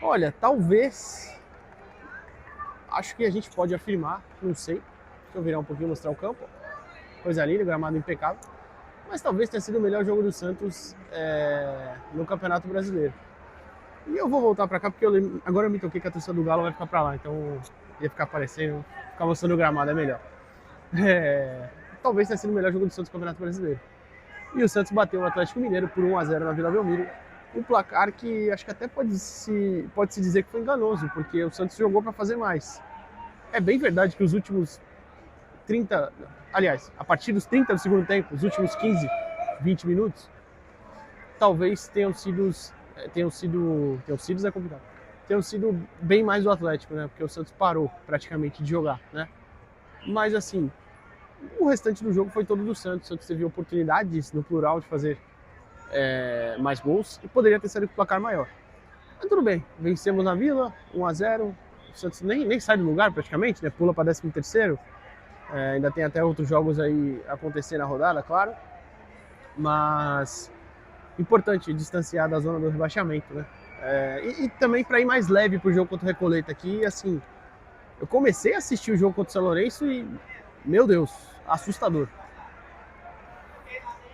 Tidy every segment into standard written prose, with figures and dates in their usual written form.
Olha, talvez, acho que a gente pode afirmar, não sei, deixa eu virar um pouquinho e mostrar o campo, coisa linda, gramado impecável, mas talvez tenha sido o melhor jogo do Santos no Campeonato Brasileiro. E eu vou voltar pra cá porque agora eu me toquei que a torcida do Galo vai ficar pra lá, então ia ficar aparecendo, ficar mostrando o gramado é melhor. É, talvez tenha sido o melhor jogo do Santos no Campeonato Brasileiro. E o Santos bateu o Atlético Mineiro por 1-0 na Vila Belmiro. Um placar que acho que até pode se dizer que foi enganoso, porque o Santos jogou para fazer mais. É bem verdade que os últimos 30, aliás, a partir dos 30 do segundo tempo, os últimos 15, 20 minutos, talvez é complicado. Tenham sido bem mais do Atlético, né? Porque o Santos parou praticamente de jogar, né? Mas assim, o restante do jogo foi todo do Santos. O Santos teve oportunidades, no plural, de fazer mais gols e poderia ter saído com o placar maior. Mas tudo bem, vencemos na Vila, 1-0. O Santos nem sai do lugar praticamente, né? Pula para 13º. Ainda tem até outros jogos aí acontecer na rodada, claro. Mas importante distanciar da zona do rebaixamento, né? E também para ir mais leve pro jogo contra o Recoleta aqui, assim, eu comecei a assistir o jogo contra o São Lourenço e, meu Deus, assustador.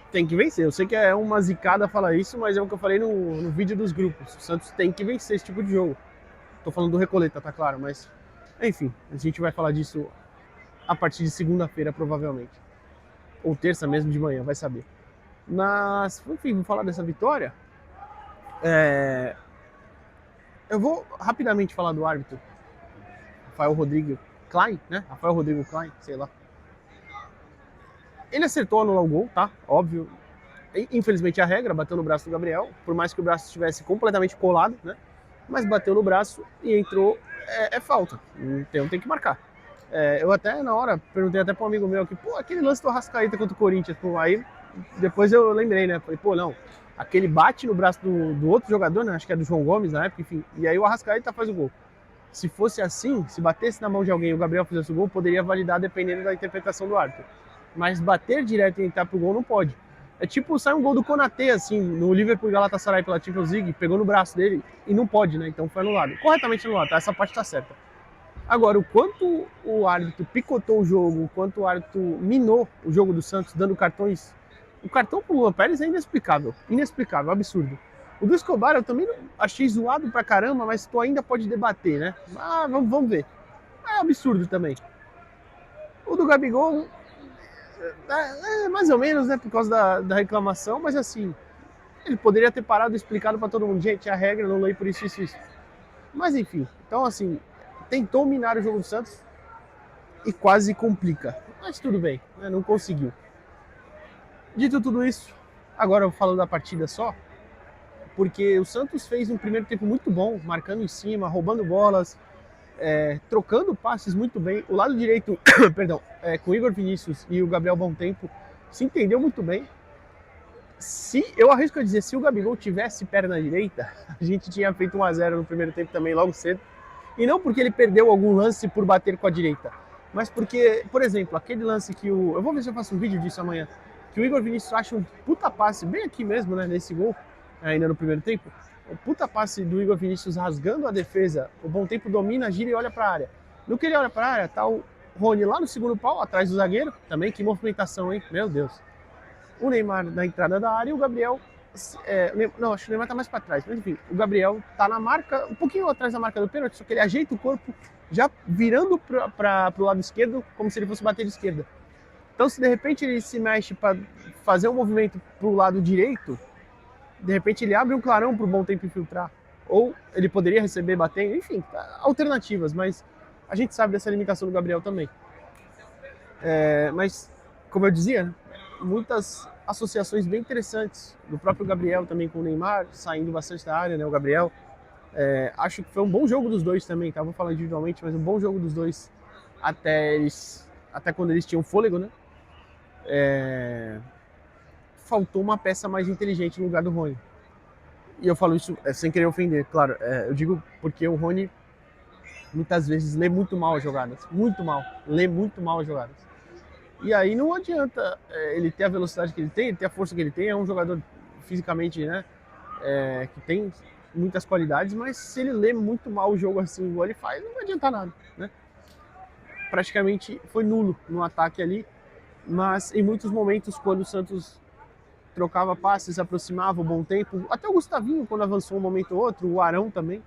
Tem que vencer. Eu sei que é uma zicada falar isso, mas é o que eu falei no vídeo dos grupos. O Santos tem que vencer esse tipo de jogo. Tô falando do Recoleta, tá claro, mas enfim, a gente vai falar disso a partir de segunda-feira, provavelmente. Ou terça mesmo de manhã, vai saber. Mas, enfim, vou falar dessa vitória. Eu vou rapidamente falar do árbitro, Rafael Rodrigo Klein, né? Rafael Rodrigo Klein, sei lá. Ele acertou anular o gol, tá? Óbvio. Infelizmente a regra, bateu no braço do Gabriel, por mais que o braço estivesse completamente colado, né? Mas bateu no braço e entrou, falta. Então tem que marcar. Eu até na hora perguntei até para um amigo meu que, pô, aquele lance do Arrascaeta contra o Corinthians, pô, aí depois eu lembrei, né? Falei, pô, não, aquele bate no braço do outro jogador, né? Acho que é do João Gomes na época, enfim. E aí o Arrascaeta faz o gol. Se fosse assim, se batesse na mão de alguém e o Gabriel fizesse o gol, poderia validar dependendo da interpretação do árbitro. Mas bater direto e entrar pro gol não pode. É tipo, sai um gol do Konaté, assim, no Liverpool e Galatasaray pela Champions League, pegou no braço dele e não pode, né? Então foi anulado. Corretamente anulado, tá? Essa parte tá certa. Agora, o quanto o árbitro picotou o jogo, o quanto o árbitro minou o jogo do Santos, dando cartões. O cartão pro Luan Pérez é inexplicável. Inexplicável, absurdo. O do Escobar eu também achei zoado pra caramba, mas tu ainda pode debater, né? Vamos ver. É absurdo também. O do Gabigol, mais ou menos, né? Por causa da reclamação, mas assim, ele poderia ter parado e explicado pra todo mundo, gente, a regra, não leio por isso. Mas enfim, então assim, tentou minar o jogo do Santos e quase complica. Mas tudo bem, né? Não conseguiu. Dito tudo isso, agora eu falo da partida só, porque o Santos fez um primeiro tempo muito bom, marcando em cima, roubando bolas, trocando passes muito bem. O lado direito, perdão, com o Igor Vinícius e o Gabriel Bom Tempo, se entendeu muito bem. Eu arrisco a dizer, se o Gabigol tivesse perna direita, a gente tinha feito 1-0 no primeiro tempo também, logo cedo. E não porque ele perdeu algum lance por bater com a direita, mas porque, por exemplo, aquele lance que eu vou ver se eu faço um vídeo disso amanhã, que o Igor Vinícius acha um puta passe, bem aqui mesmo, né, nesse gol, ainda no primeiro tempo, o puta passe do Igor Vinícius rasgando a defesa, o Bom Tempo domina, gira e olha pra área. No que ele olha pra área, tá o Rony lá no segundo pau, atrás do zagueiro, também, que movimentação, hein, meu Deus. O Neymar na entrada da área e o Gabriel. Não, acho que o Neymar tá mais para trás, mas enfim, o Gabriel tá na marca, um pouquinho atrás da marca do pênalti, só que ele ajeita o corpo já virando pro lado esquerdo, como se ele fosse bater de esquerda. Então, se de repente ele se mexe para fazer um movimento pro lado direito, de repente ele abre um clarão pro Bom Tempo infiltrar. Ou ele poderia receber batendo, enfim, alternativas, mas a gente sabe dessa limitação do Gabriel também. Mas, como eu dizia, muitas associações bem interessantes do próprio Gabriel também com o Neymar, saindo bastante da área, né, o Gabriel. Acho que foi um bom jogo dos dois também, tá? Vou falar individualmente, mas um bom jogo dos dois até quando eles tinham fôlego, né? Faltou uma peça mais inteligente no lugar do Rony. E eu falo isso sem querer ofender, claro. Eu digo porque o Rony muitas vezes lê muito mal as jogadas, muito mal, lê muito mal as jogadas. E aí não adianta ele ter a velocidade que ele tem a força que ele tem, é um jogador fisicamente, né, que tem muitas qualidades, mas se ele lê muito mal o jogo assim, igual ele faz, não vai adiantar nada, né? Praticamente foi nulo no ataque ali, mas em muitos momentos, quando o Santos trocava passes, se aproximava, o Bom Tempo, até o Gustavinho, quando avançou um momento ou outro, o Arão também,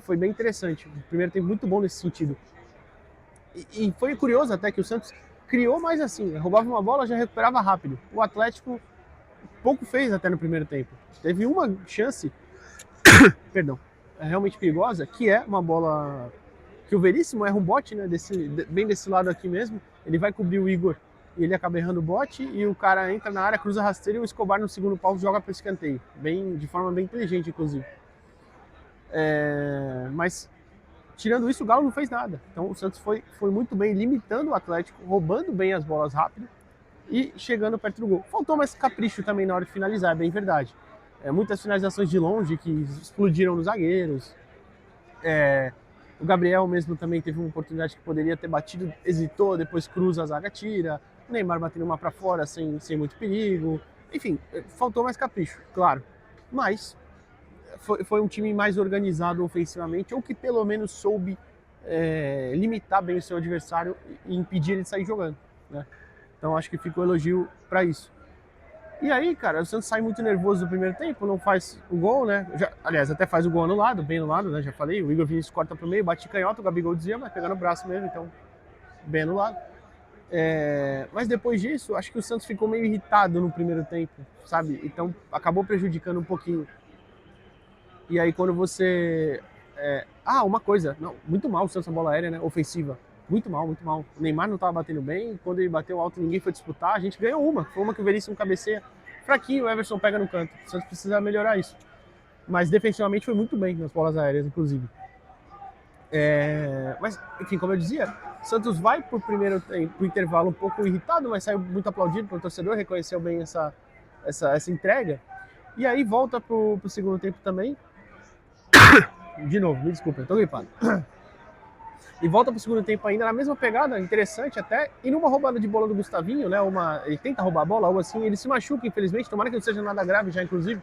foi bem interessante. O primeiro tempo muito bom nesse sentido. E foi curioso até que o Santos criou mais assim, roubava uma bola, já recuperava rápido. O Atlético pouco fez até no primeiro tempo. Teve uma chance, perdão, realmente perigosa, que é uma bola que o Veríssimo erra um bote, né, bem desse lado aqui mesmo, ele vai cobrir o Igor e ele acaba errando o bote e o cara entra na área, cruza rasteiro e o Escobar no segundo pau joga para o escanteio, de forma bem inteligente, inclusive. Mas tirando isso, o Galo não fez nada. Então o Santos foi muito bem, limitando o Atlético, roubando bem as bolas rápido e chegando perto do gol. Faltou mais capricho também na hora de finalizar, é bem verdade. Muitas finalizações de longe que explodiram nos zagueiros. O Gabriel mesmo também teve uma oportunidade que poderia ter batido, hesitou, depois cruza, a zaga tira. O Neymar batendo uma para fora sem muito perigo. Enfim, faltou mais capricho, claro. Mas foi um time mais organizado ofensivamente, ou que pelo menos soube limitar bem o seu adversário e impedir ele de sair jogando, né? Então acho que ficou elogio para isso. E aí, cara, o Santos sai muito nervoso no primeiro tempo, não faz o gol, né? Aliás, até faz o gol anulado, bem anulado, né? Já falei, o Igor Vinícius corta pro meio, bate de canhota, o Gabigol dizia, mas pegando o braço mesmo, então bem anulado. Mas depois disso, acho que o Santos ficou meio irritado no primeiro tempo, sabe? Então acabou prejudicando um pouquinho. E aí quando você... uma coisa, não, muito mal o Santos na bola aérea, né? Ofensiva. Muito mal, muito mal. O Neymar não estava batendo bem, quando ele bateu alto ninguém foi disputar, a gente ganhou uma. Foi uma que o Veríssimo cabeceia fraquinho, o Everson pega no canto. O Santos precisa melhorar isso. Mas defensivamente foi muito bem nas bolas aéreas, inclusive. Mas, enfim, como eu dizia, o Santos vai pro primeiro pro intervalo um pouco irritado, mas saiu muito aplaudido pelo torcedor, reconheceu bem essa entrega. E aí volta pro segundo tempo também. De novo, me desculpa, eu tô gripado. E volta pro segundo tempo ainda na mesma pegada, interessante até, e numa roubada de bola do Gustavinho, né, ele tenta roubar a bola, algo assim, ele se machuca, infelizmente, tomara que não seja nada grave já, inclusive,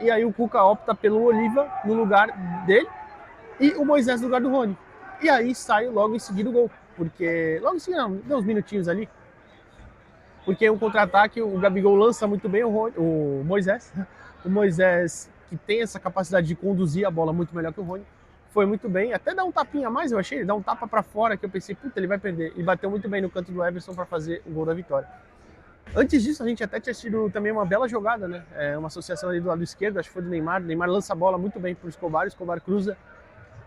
e aí o Cuca opta pelo Oliva no lugar dele, e o Moisés no lugar do Rony. E aí sai logo em seguida o gol, porque, logo em seguida, não, deu uns minutinhos ali, porque um contra-ataque, o Gabigol lança muito bem o Moisés, que tem essa capacidade de conduzir a bola muito melhor que o Rony, foi muito bem, até dá um tapinha a mais, eu achei, ele dá um tapa para fora, que eu pensei, puta, ele vai perder, e bateu muito bem no canto do Everson para fazer o gol da vitória. Antes disso, a gente até tinha tido também uma bela jogada, né, uma associação ali do lado esquerdo, acho que foi do Neymar, lança a bola muito bem pro Escobar, o Escobar cruza,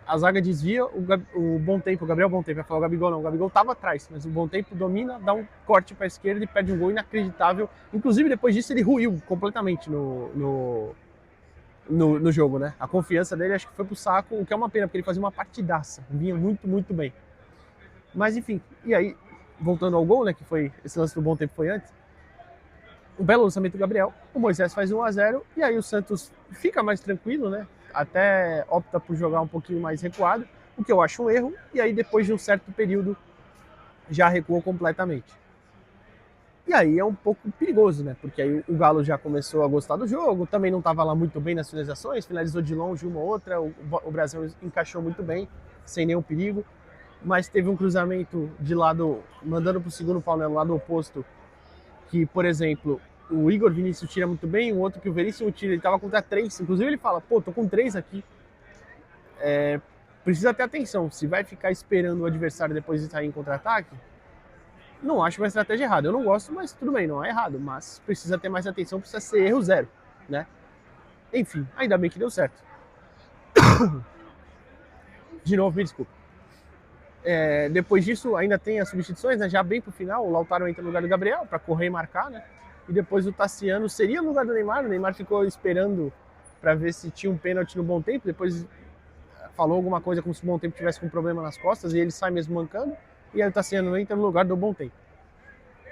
a zaga desvia, o Bom Tempo, o Gabriel Bom Tempo, vai falar o Gabigol não, o Gabigol tava atrás, mas o Bom Tempo domina, dá um corte para a esquerda e perde um gol inacreditável, inclusive depois disso ele ruiu completamente no jogo, né? A confiança dele acho que foi pro saco, o que é uma pena, porque ele fazia uma partidaça, vinha muito, muito bem. Mas enfim, e aí, voltando ao gol, né, que foi, esse lance do Bom Tempo foi antes, o belo lançamento do Gabriel, o Moisés faz 1-0, e aí o Santos fica mais tranquilo, né, até opta por jogar um pouquinho mais recuado, o que eu acho um erro, e aí depois de um certo período já recuou completamente. E aí é um pouco perigoso, né? Porque aí o Galo já começou a gostar do jogo, também não estava lá muito bem nas finalizações, finalizou de longe uma ou outra, o Brasil encaixou muito bem, sem nenhum perigo, mas teve um cruzamento de lado, mandando para o segundo pau, né, no lado oposto, que, por exemplo, o Igor Vinícius tira muito bem, o outro que o Veríssimo tira, ele estava contra 3, inclusive ele fala, pô, tô com 3 aqui, precisa ter atenção, se vai ficar esperando o adversário depois de sair em contra-ataque, não acho uma estratégia errada. Eu não gosto, mas tudo bem, não é errado. Mas precisa ter mais atenção, precisa ser erro zero, né? Enfim, ainda bem que deu certo. De novo, me desculpa. Depois disso, ainda tem as substituições, né? Já bem pro final, o Lautaro entra no lugar do Gabriel para correr e marcar, né? E depois o Tassiano seria no lugar do Neymar. O Neymar ficou esperando para ver se tinha um pênalti no Bom Tempo. Depois falou alguma coisa como se o Bom Tempo tivesse com um problema nas costas e ele sai mesmo mancando. E aí o Tassiano entra no lugar do Bom Tempo.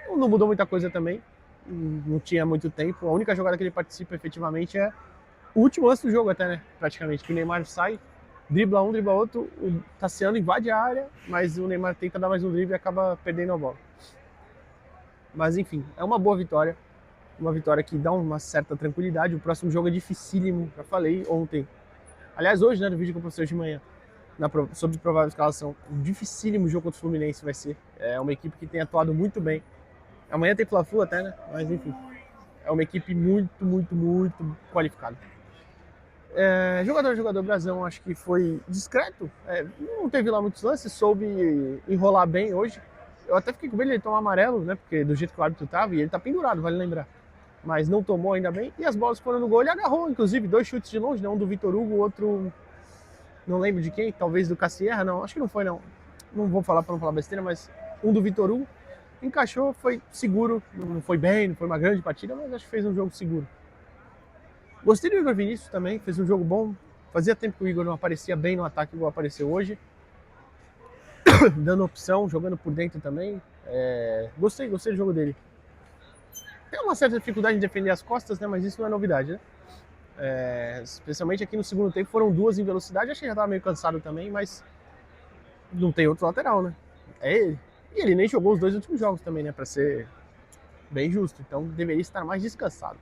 Não mudou muita coisa também, não tinha muito tempo. A única jogada que ele participa efetivamente é o último lance do jogo até, né? Praticamente, que o Neymar sai, dribla um, dribla outro, o Tassiano invade a área, mas o Neymar tenta dar mais um drible e acaba perdendo a bola. Mas enfim, é uma boa vitória. uma vitória que dá uma certa tranquilidade. O próximo jogo é dificílimo, já falei ontem. Aliás, hoje, né, no vídeo que eu postei hoje de manhã, sobre provável escalação. Um dificílimo jogo contra o Fluminense vai ser. É uma equipe que tem atuado muito bem. Amanhã tem Fla-Flu até, né? Mas enfim, é uma equipe muito, muito, muito qualificada. Jogador Brasão, acho que foi discreto. Não teve lá muitos lances, soube enrolar bem hoje. Eu até fiquei com medo de ele tomar amarelo, né? Porque do jeito que o árbitro tava, e ele tá pendurado, vale lembrar. Mas não tomou ainda bem. E as bolas foram no gol. Ele agarrou, inclusive, 2 chutes de longe, né? Um do Vitor Hugo, o outro não lembro de quem, talvez do Cassierra, não, acho que não foi não. Não vou falar para não falar besteira, mas um do Vitor Hugo encaixou, foi seguro, não foi bem, não foi uma grande partida, mas acho que fez um jogo seguro. Gostei do Igor Vinícius também, fez um jogo bom. Fazia tempo que o Igor não aparecia bem no ataque, igual apareceu hoje. Dando opção, jogando por dentro também. Gostei do jogo dele. Tem uma certa dificuldade em defender as costas, né? Mas isso não é novidade, né? Especialmente aqui no segundo tempo, foram 2 em velocidade. Achei que já estava meio cansado também, mas não tem outro lateral, né? É ele. E ele nem jogou os 2 últimos jogos também, né? Pra ser bem justo. Então deveria estar mais descansado.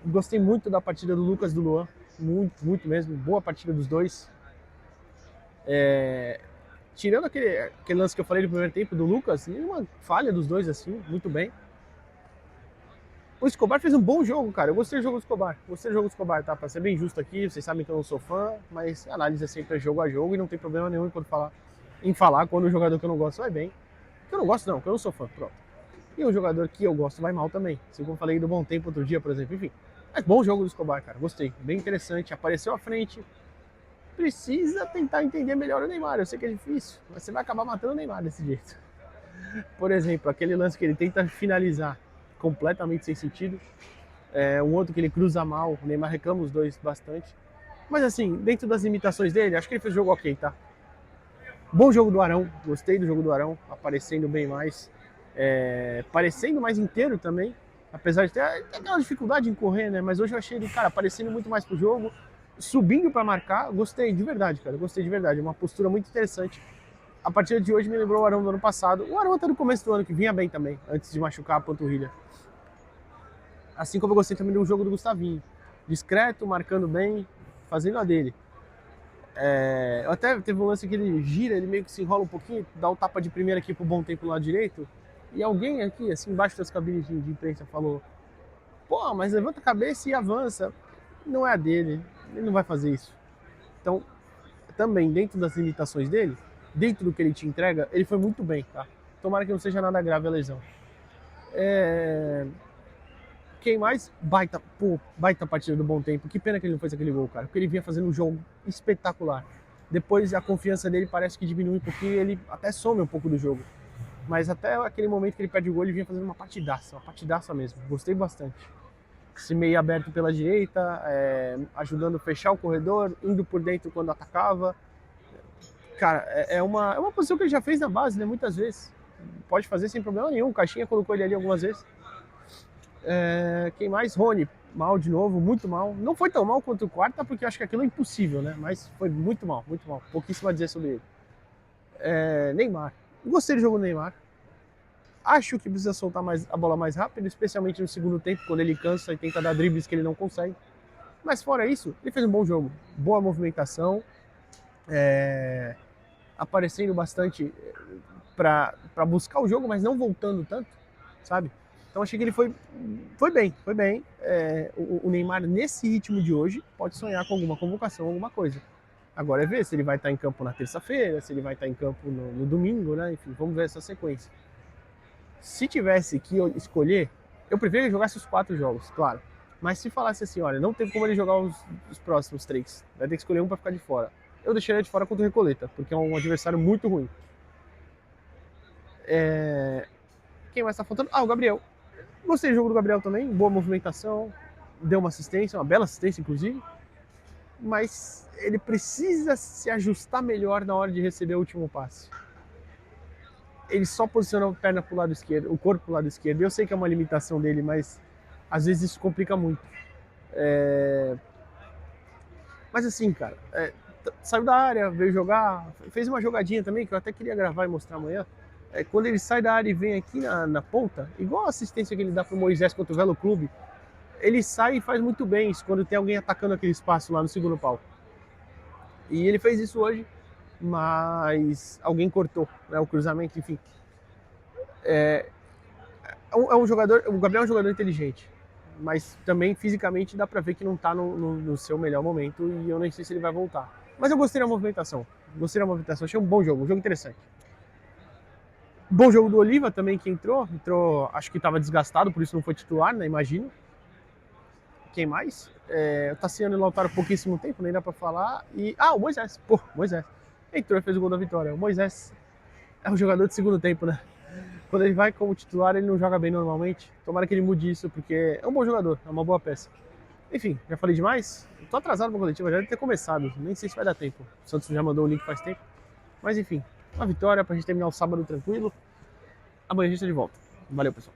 Gostei muito da partida do Lucas e do Luan. Muito, muito mesmo. Boa partida dos dois. Tirando aquele lance que eu falei no primeiro tempo do Lucas, nenhuma falha dos dois, assim, muito bem. O Escobar fez um bom jogo, cara. Eu gostei do jogo do Escobar. Gostei do jogo do Escobar, tá? Pra ser bem justo aqui, vocês sabem que eu não sou fã, mas a análise é sempre jogo a jogo e não tem problema nenhum em falar quando o jogador que eu não gosto vai bem. Que eu não gosto não, que eu não sou fã, pronto. E o jogador que eu gosto vai mal também. Assim como eu falei do Bom Tempo outro dia, por exemplo, enfim. Mas bom jogo do Escobar, cara. Gostei. Bem interessante. Apareceu à frente. Precisa tentar entender melhor o Neymar. Eu sei que é difícil, mas você vai acabar matando o Neymar desse jeito. Por exemplo, aquele lance que ele tenta finalizar completamente sem sentido. Um outro que ele cruza mal. O Neymar reclama os dois bastante. Mas assim, dentro das limitações dele, acho que ele fez o jogo ok, tá? Bom jogo do Arão. Gostei do jogo do Arão. Aparecendo bem mais. Parecendo mais inteiro também, apesar de ter aquela dificuldade em correr, né? Mas hoje eu achei ele, cara, aparecendo muito mais pro jogo, subindo para marcar. Gostei de verdade, cara. Gostei de verdade. Uma postura muito interessante. A partida de hoje me lembrou o Arão do ano passado. O Arão até no começo do ano, que vinha bem também, antes de machucar a panturrilha. Assim como eu gostei também do jogo do Gustavinho. Discreto, marcando bem, fazendo a dele. Até teve um lance que ele gira, ele meio que se enrola um pouquinho, dá o tapa de primeira aqui pro Bom Tempo no lado direito. E alguém aqui, assim, embaixo das cabines de imprensa falou: pô, mas levanta a cabeça e avança. Não é a dele, ele não vai fazer isso. Então, também dentro das limitações dele, dentro do que ele te entrega, ele foi muito bem, tá? Tomara que não seja nada grave a lesão. Quem mais? Baita partida do Bom Tempo. Que pena que ele não fez aquele gol, cara, porque ele vinha fazendo um jogo espetacular. Depois a confiança dele parece que diminui um pouquinho e ele até some um pouco do jogo. Mas até aquele momento que ele perde o gol, ele vinha fazendo uma partidaça mesmo. Gostei bastante. Esse meio aberto pela direita, ajudando a fechar o corredor, indo por dentro quando atacava. Cara, é uma posição que ele já fez na base, né? Muitas vezes. Pode fazer sem problema nenhum. O Caixinha colocou ele ali algumas vezes. Quem mais? Rony, mal de novo, muito mal. Não foi tão mal quanto o quarta, porque eu acho que aquilo é impossível, né? Mas foi muito mal, muito mal. Pouquíssimo a dizer sobre ele. Neymar. Gostei do jogo do Neymar. Acho que precisa soltar a bola mais rápido, especialmente no segundo tempo, quando ele cansa e tenta dar dribles que ele não consegue. Mas fora isso, ele fez um bom jogo. Boa movimentação. Aparecendo bastante para buscar o jogo, mas não voltando tanto, sabe? Então achei que ele foi bem. O Neymar, nesse ritmo de hoje, pode sonhar com alguma convocação, alguma coisa. Agora é ver se ele vai estar em campo na terça-feira, se ele vai estar em campo no domingo, né? Enfim, vamos ver essa sequência. Se tivesse que escolher, eu preferia que ele jogasse os 4 jogos, claro. Mas se falasse assim, olha, não tem como ele jogar os próximos 3, vai ter que escolher um para ficar de fora. Eu deixaria de fora contra o Recoleta, porque é um adversário muito ruim. Quem mais tá faltando? O Gabriel. Gostei do jogo do Gabriel também, boa movimentação, deu uma assistência, uma bela assistência inclusive. Mas ele precisa se ajustar melhor na hora de receber o último passe. Ele só posiciona a perna pro lado esquerdo, o corpo pro lado esquerdo. Eu sei que é uma limitação dele, mas às vezes isso complica muito. Mas assim, cara, saiu da área, veio jogar, fez uma jogadinha também que eu até queria gravar e mostrar amanhã. Quando ele sai da área e vem aqui na ponta, igual a assistência que ele dá pro Moisés contra o Velo Clube, ele sai e faz muito bem isso quando tem alguém atacando aquele espaço lá no segundo pau. E ele fez isso hoje, mas alguém cortou, né, o cruzamento, enfim. É um jogador, o Gabriel é um jogador inteligente, mas também fisicamente dá pra ver que não tá no seu melhor momento e eu nem sei se ele vai voltar. Mas eu gostei da movimentação, achei um bom jogo interessante. Bom jogo do Oliva também que entrou, acho que estava desgastado, por isso não foi titular, né, imagino. Quem mais? O Tassiano e o Lautaro pouquíssimo tempo, nem dá pra falar. O Moisés, Moisés. Entrou e fez o gol da vitória. O Moisés é um jogador de segundo tempo, né? Quando ele vai como titular, ele não joga bem normalmente. Tomara que ele mude isso, porque é um bom jogador, é uma boa peça. Enfim, já falei demais? Eu tô atrasado pra coletiva, já deve ter começado. Nem sei se vai dar tempo. O Santos já mandou o link faz tempo. Mas enfim, uma vitória pra gente terminar o sábado tranquilo. Amanhã a gente tá de volta. Valeu, pessoal.